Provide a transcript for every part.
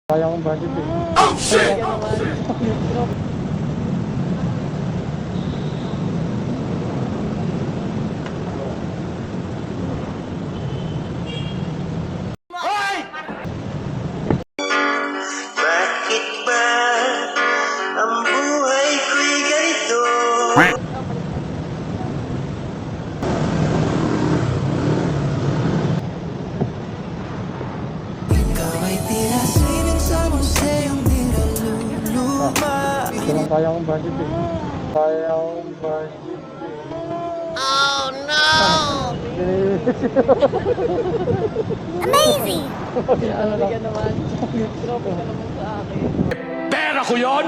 Kaya kong budget eh. Oh shit! Bakit ba ang buhay ko'y ganito? Ikaw ay tila sining sa museyong niluluma. Ito lang kaya kong budget eh. Kaya kong budget eh. Oh no! Amazing! Ano Ka naman. Tropa ka naman sa akin. Pera ko yon.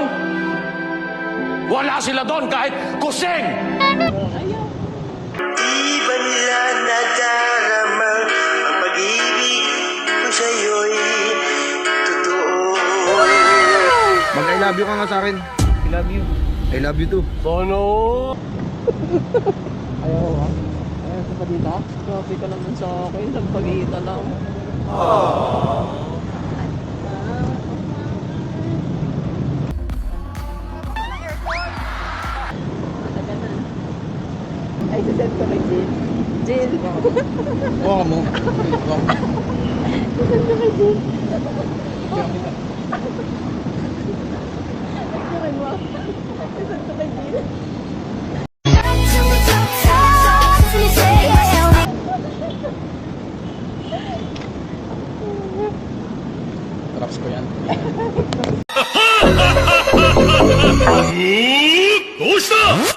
Wala sila doon kahit kusing! Ayaw. Di ba nila nadarama ang pag-ibig ko sa'yo'y totoo? Mag-I love you ka nga sa akin. I love you. I love you too. Bono! Ayaw ko ha? Ayaw sa padita? Tropa ka naman sa akin. Nagpag-iita lang. Matagal na. Ay, sasend ko kay Jill. Jill! Oo mo. Sasend ko kay Jill. Ay, mo. Sasend ko kay Jill. Traps ko yan. どうした